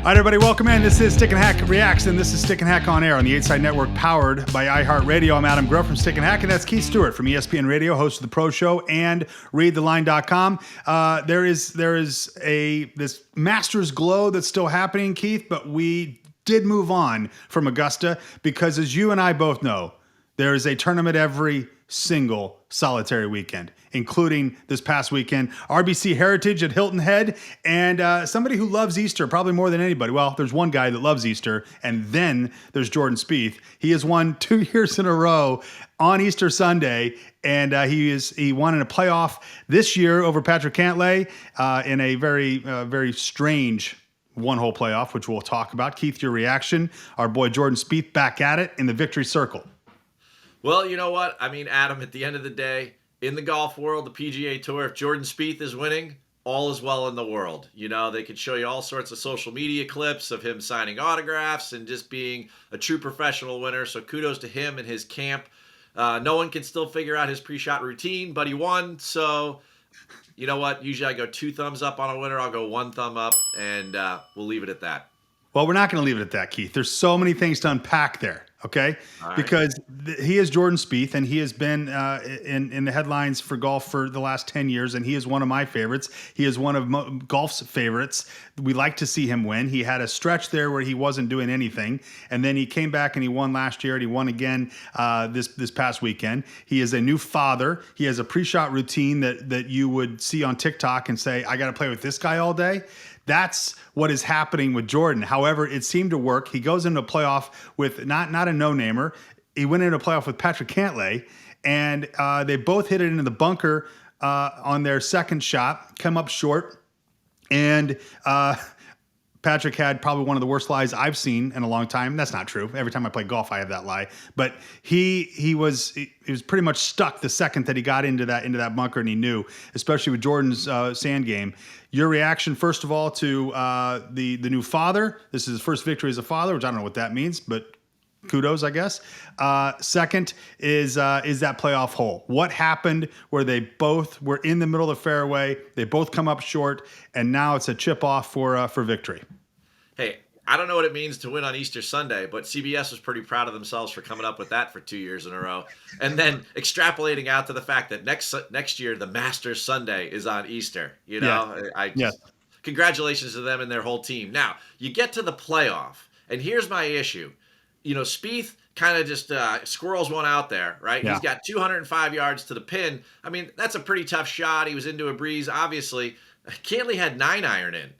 All right, everybody, welcome in. This is Stick and Hack Reacts, and this is Stick and Hack on Air on the 8 Side Network, powered by iHeartRadio. I'm Adam Groh from Stick and Hack, and that's Keith Stewart from ESPN Radio, host of The Pro Show and ReadTheLine.com. There is this Masters glow that's still happening, Keith, but we did move on from Augusta because, as you and I both know, there is a tournament every single solitary weekend, including this past weekend, RBC Heritage at Hilton Head, and somebody who loves Easter probably more than anybody. Well, there's one guy that loves Easter, and then there's Jordan Spieth. He has won 2 years in a row on Easter Sunday, and he won in a playoff this year over Patrick Cantlay in a very strange one-hole playoff, which we'll talk about. Keith, your reaction? Our boy Jordan Spieth back at it in the victory circle. Well, you know what? I mean, Adam, at the end of the day, in the golf world, the PGA Tour, if Jordan Spieth is winning, all is well in the world. You know, they could show you all sorts of social media clips of him signing autographs and just being a true professional winner. So kudos to him and his camp. No one can still figure out his pre-shot routine, but he won. So, you know what? Usually I go 2 thumbs up on a winner. I'll go 1 thumb up, and we'll leave it at that. Well, we're not going to leave it at that, Keith. There's so many things to unpack there. Okay, right. Because he is Jordan Spieth, and he has been in the headlines for golf for the last 10 years, and he is one of my favorites. He is one of golf's favorites. We like to see him win. He had a stretch there where he wasn't doing anything, and then he came back and he won last year, and he won again this past weekend. He is a new father. He has a pre-shot routine that you would see on TikTok and say, I got to play with this guy all day. That's what is happening with Jordan. However, it seemed to work. He goes into a playoff with not a no-namer. He went into a playoff with Patrick Cantlay, and they both hit it into the bunker on their second shot, come up short, and Patrick had probably one of the worst lies I've seen in a long time. That's not true. Every time I play golf, I have that lie. But he was pretty much stuck the second that he got into that bunker, and he knew, especially with Jordan's sand game. Your reaction, first of all, to the new father. This is his first victory as a father, which I don't know what that means, but kudos, I guess. Second is that playoff hole. What happened where they both were in the middle of the fairway, they both come up short, and now it's a chip off for victory. Hey, I don't know what it means to win on Easter Sunday, but CBS was pretty proud of themselves for coming up with that for 2 years in a row, and then extrapolating out to the fact that next year the Masters Sunday is on Easter. You know, Congratulations to them and their whole team. Now you get to the playoff, and here's my issue. You know, Spieth kind of just squirrels one out there, right? Yeah. He's got 205 yards to the pin. I mean, that's a pretty tough shot. He was into a breeze, obviously. Cantlay had 9-iron in.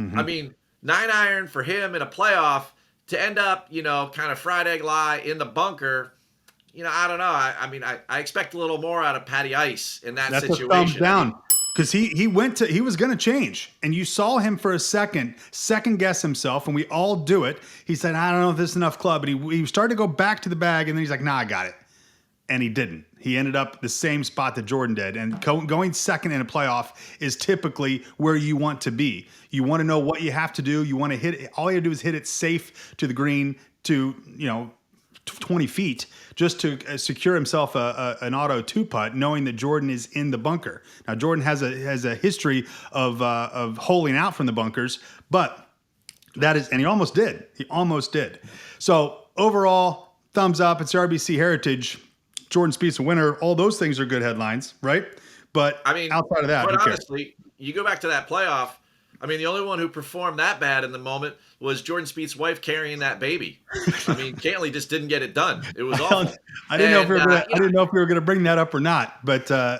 Mm-hmm. I mean, 9-iron for him in a playoff to end up, you know, kind of fried egg lie in the bunker. You know, I don't know. I mean, I expect a little more out of Patty Ice in that situation. That's a thumbs down. Because he was going to change, and you saw him for a second guess himself, and we all do it. He said, I don't know if this is enough club, but he started to go back to the bag, and then he's like, nah, I got it. And he didn't. He ended up the same spot that Jordan did, and going second in a playoff is typically where you want to be. You want to know what you have to do. You want to hit it. All you do is hit it safe to the green to, 20 feet just to secure himself an auto 2-putt, knowing that Jordan is in the bunker. Now, Jordan has a history of holing out from the bunkers, but and he almost did. He almost did. So overall, thumbs up. It's RBC Heritage. Jordan Spieth's a winner. All those things are good headlines, right? But I mean, outside of that, but honestly, you go back to that playoff. I mean, the only one who performed that bad in the moment was Jordan Spieth's wife carrying that baby. I mean, Cantlay just didn't get it done. It was awful. I didn't know if we were going to bring that up or not, but I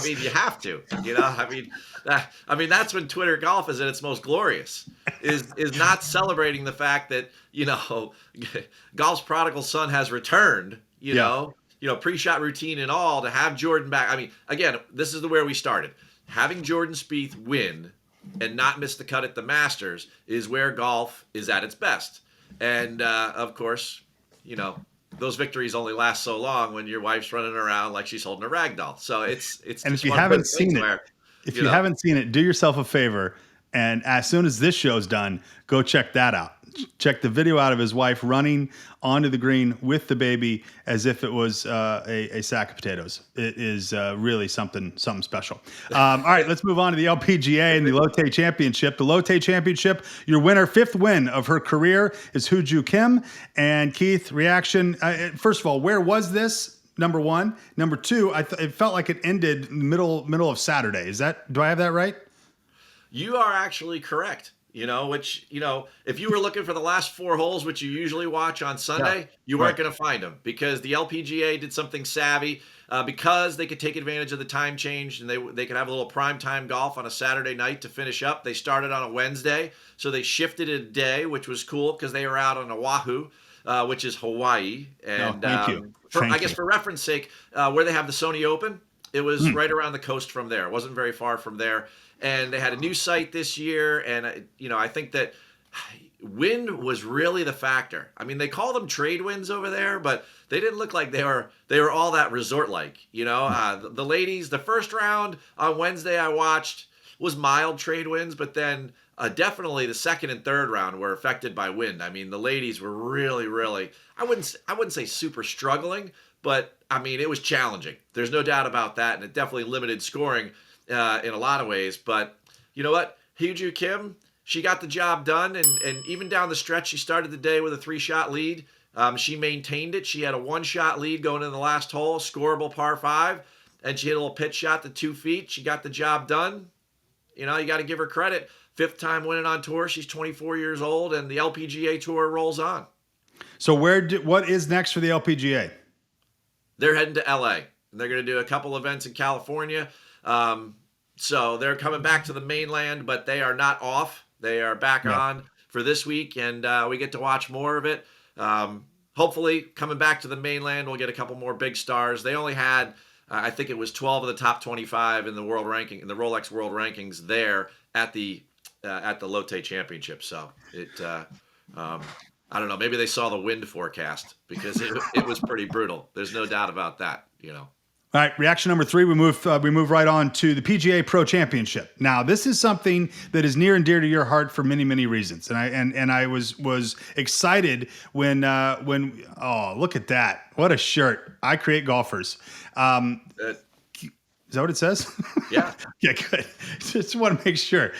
mean, you have to. You know, I mean, that's when Twitter golf is at its most glorious. Is not celebrating the fact that golf's prodigal son has returned. You know, pre-shot routine and all, to have Jordan back. I mean, again, this is where we started. Having Jordan Spieth win and not miss the cut at the Masters is where golf is at its best. And, of course, those victories only last so long when your wife's running around like she's holding a rag doll. So it's and if you haven't seen it, do yourself a favor. And as soon as this show's done, go check that out. check the video out of his wife running onto the green with the baby as if it was a sack of potatoes. It is really something special. All right, let's move on to the LPGA and the Lotte Championship. The Lotte Championship, your winner, 5th win of her career, is Hyo Joo Kim. And Keith, reaction. First of all, where was this? Number one. Number two, it felt like it ended middle of Saturday. Do I have that right? You are actually correct. If you were looking for the last 4 holes, which you usually watch on Sunday, you weren't going to find them because the LPGA did something savvy because they could take advantage of the time change and they could have a little prime time golf on a Saturday night to finish up. They started on a Wednesday, so they shifted it a day, which was cool because they were out on Oahu, which is Hawaii. And thank you. I guess for reference sake, where they have the Sony Open, it was right around the coast from there. It wasn't very far from there. And they had a new site this year, and I think that wind was really the factor. I mean, they call them trade winds over there, but they didn't look like they were all that resort-like. The ladies, the first round on Wednesday I watched was mild trade winds, but then definitely the second and third round were affected by wind. I mean, the ladies were really, I wouldn't say super struggling, but I mean, it was challenging. There's no doubt about that, and it definitely limited scoring in a lot of ways. But you know what? Hyo Joo Kim, she got the job done, and even down the stretch, she started the day with a 3-shot lead. She maintained it. She had a 1-shot lead going into the last hole, scoreable par 5, and she hit a little pitch shot to 2 feet. She got the job done. You got to give her credit. 5th time winning on tour. She's 24 years old, and the LPGA tour rolls on. So what is next for the LPGA? They're heading to LA. They're going to do a couple events in California. So they're coming back to the mainland, but they are not off. They are back on for this week, and we get to watch more of it. Hopefully, coming back to the mainland, we'll get a couple more big stars. They only had, I think it was 12 of the top 25 in the world ranking, in the Rolex World Rankings there at the Lotte Championship. So I don't know. Maybe they saw the wind forecast because it was pretty brutal. There's no doubt about that. All right, reaction number 3. We move right on to the PGA Pro Championship. Now, this is something that is near and dear to your heart for many reasons, and I was excited when oh, look at that! What a shirt! I create golfers. Is that what it says? Yeah. Yeah, good. Just want to make sure.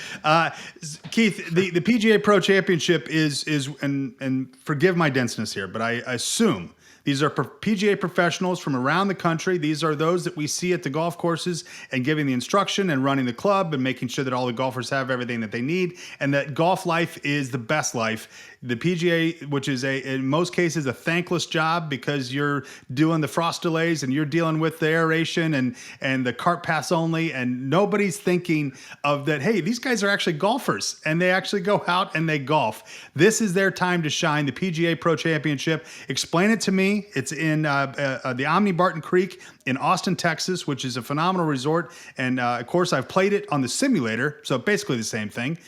Keith, the PGA Pro Championship is and forgive my denseness here, but I assume these are PGA professionals from around the country. These are those that we see at the golf courses and giving the instruction and running the club and making sure that all the golfers have everything that they need and that golf life is the best life. The PGA, which is in most cases a thankless job because you're doing the frost delays and you're dealing with the aeration and the cart pass only, and nobody's thinking of that, hey, these guys are actually golfers and they actually go out and they golf. This is their time to shine, the PGA Pro Championship. Explain it to me. It's in the Omni Barton Creek in Austin, Texas, which is a phenomenal resort. And of course, I've played it on the simulator, so basically the same thing.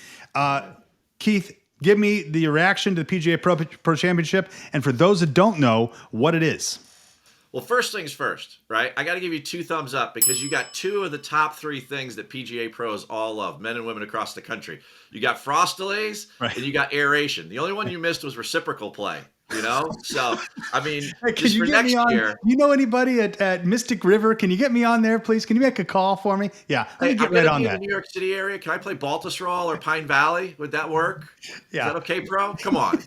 Keith, give me the reaction to the PGA Pro Championship, and for those that don't know, what it is. Well, first things first, right? I got to give you 2 thumbs up because you got 2 of the top 3 things that PGA pros all love, men and women across the country. You got frost delays, right, and you got aeration. The only one you missed was reciprocal play. So I mean, hey, just for next year. You know anybody at Mystic River? Can you get me on there, please? Can you make a call for me? Yeah, I'm right on that. In the New York City area, can I play Baltusrol or Pine Valley? Would that work? Yeah. Is that okay, bro? Come on,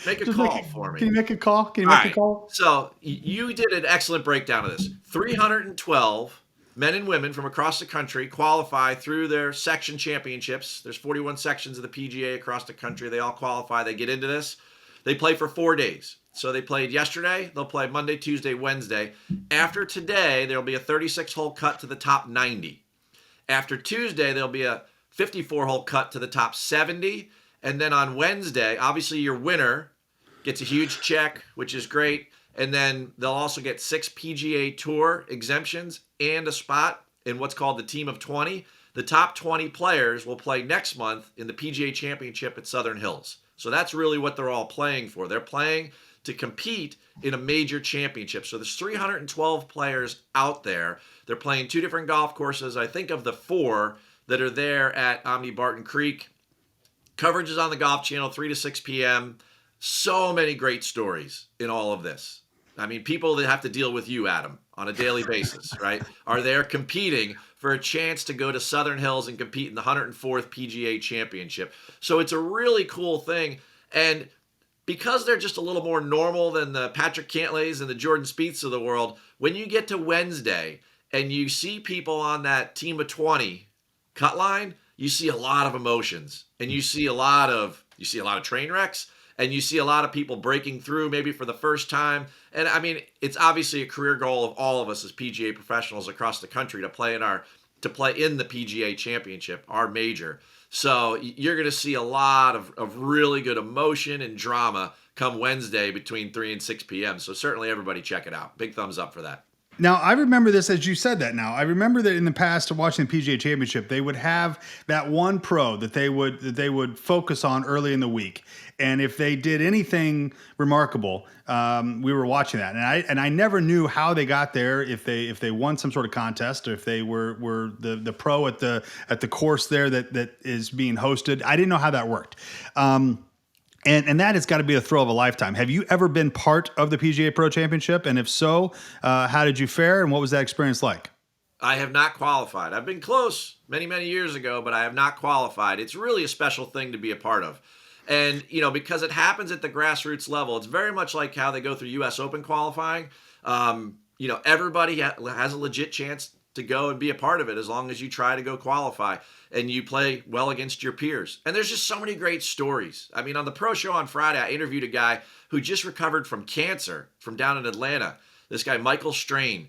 make a call for me. Can you make a call? A call? So you did an excellent breakdown of this. 312 men and women from across the country qualify through their section championships. There's 41 sections of the PGA across the country. They all qualify. They get into this. They play for 4 days. So they played yesterday. They'll play Monday, Tuesday, Wednesday. After today, there'll be a 36-hole cut to the top 90. After Tuesday, there'll be a 54-hole cut to the top 70. And then on Wednesday, obviously your winner gets a huge check, which is great. And then they'll also get 6 PGA Tour exemptions and a spot in what's called the Team of 20. The top 20 players will play next month in the PGA Championship at Southern Hills. So that's really what they're all playing for. They're playing to compete in a major championship. So there's 312 players out there. They're playing 2 different golf courses. I think of the 4 that are there at Omni Barton Creek, Coverage is on the Golf Channel, 3 to 6 p.m. So many great stories in all of this. I mean, people that have to deal with you, Adam, on a daily basis, right, are there competing for a chance to go to Southern Hills and compete in the 104th PGA Championship. So it's a really cool thing. And because they're just a little more normal than the Patrick Cantlays and the Jordan Spieths of the world, when you get to Wednesday and you see people on that team of 20 cut line, you see a lot of emotions, and you see a lot of train wrecks, and you see a lot of people breaking through maybe for the first time. And I mean, it's obviously a career goal of all of us as PGA professionals across the country to play in the PGA Championship, our major. So you're going to see a lot of really good emotion and drama come Wednesday between 3 and 6 p.m. So certainly everybody check it out. Big thumbs up for that. Now, I remember this as you said that now. I remember that in the past, watching the PGA Championship, they would have that one pro that they would focus on early in the week. And if they did anything remarkable, we were watching that. And I never knew how they got there, if they won some sort of contest, or if they were the pro at the course there that is being hosted. I didn't know how that worked. And that has got to be a thrill of a lifetime. Have you ever been part of the PGA Pro Championship? And if so, how did you fare, and what was that experience like? I have not qualified. I've been close many, many years ago, but I have not qualified. It's really a special thing to be a part of. And, because it happens at the grassroots level, it's very much like how they go through U.S. Open qualifying. Everybody has a legit chance to go and be a part of it as long as you try to go qualify and you play well against your peers. And there's just so many great stories. I mean, on the Pro Show on Friday, I interviewed a guy who just recovered from cancer from down in Atlanta. This guy, Michael Strain.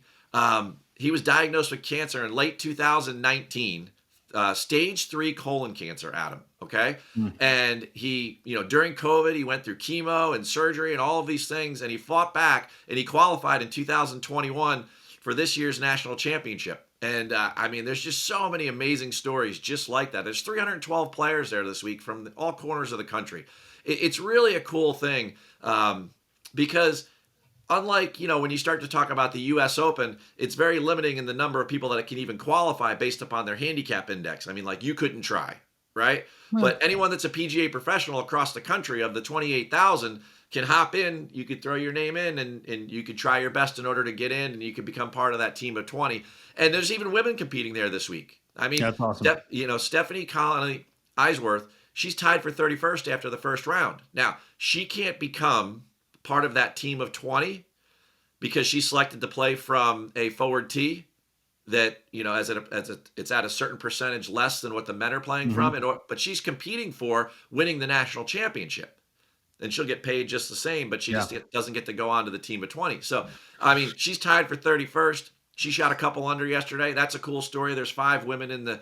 He was diagnosed with cancer in late 2019, stage 3 colon cancer, Adam. Okay. And he, during COVID, he went through chemo and surgery and all of these things, and he fought back and he qualified in 2021 for this year's national championship. And there's just so many amazing stories just like that. There's 312 players there this week from all corners of the country. It's really a cool thing because unlike, when you start to talk about the U.S. Open, it's very limiting in the number of people that can even qualify based upon their handicap index. I mean, like, you couldn't try, right? But anyone that's a PGA professional across the country, of the 28,000, can hop in. You could throw your name in and you could try your best in order to get in, and you could become part of that team of 20. And there's even women competing there this week. I mean, that's awesome. Stephanie Connolly Eisworth, she's tied for 31st after the first round. Now, she can't become part of that team of 20 because she's selected to play from a forward tee that, it's at a certain percentage less than what the men are playing from. But she's competing for winning the national championship. And she'll get paid just the same, but she just doesn't get to go on to the team of 20. So, she's tied for 31st. She shot a couple under yesterday. That's a cool story. There's 5 women in the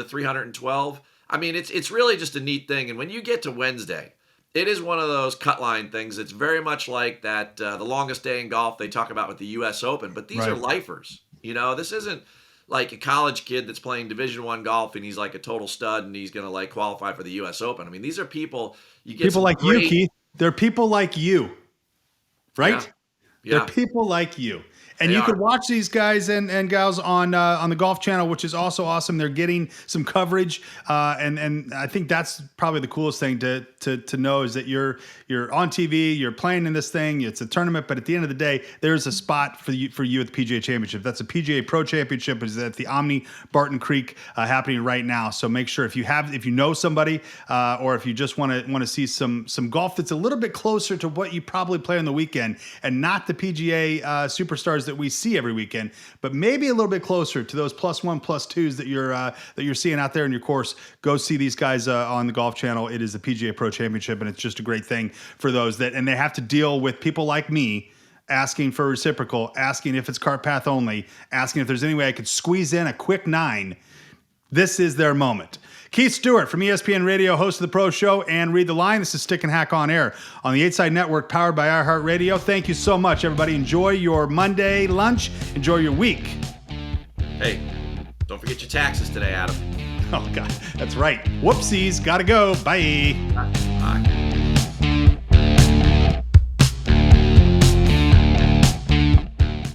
312. It's really just a neat thing. And when you get to Wednesday, it is one of those cut line things. It's very much like that the longest day in golf they talk about with the U.S. Open. But these are lifers. This isn't like a college kid that's playing Division I golf and he's like a total stud and he's going to qualify for the U.S. Open. These are people. You get people like you, Keith. They're people like you, right? Yeah. They're people like you. And you could watch these guys and gals on the Golf Channel, which is also awesome. They're getting some coverage, and I think that's probably the coolest thing to know is that you're on TV, you're playing in this thing. It's a tournament, but at the end of the day, there's a spot for you at the PGA Championship. That's a PGA Pro Championship. Is at the Omni Barton Creek happening right now. So make sure if you know somebody, or if you just want to see some golf that's a little bit closer to what you probably play on the weekend, and not the PGA superstars that we see every weekend, but maybe a little bit closer to those +1, +2s that you're seeing out there in your course. Go see these guys on the Golf Channel. It is the PGA Pro Championship, and it's just a great thing for those and they have to deal with people like me asking for reciprocal, asking if it's cart path only, asking if there's any way I could squeeze in a quick 9. This is their moment. Keith Stewart from ESPN Radio, host of the Pro Show and Read the Line. This is Stick and Hack on Air on the 8 Side Network, powered by iHeartRadio. Thank you so much, everybody. Enjoy your Monday lunch. Enjoy your week. Hey, don't forget your taxes today, Adam. Oh, God. That's right. Whoopsies. Gotta go. Bye. Bye.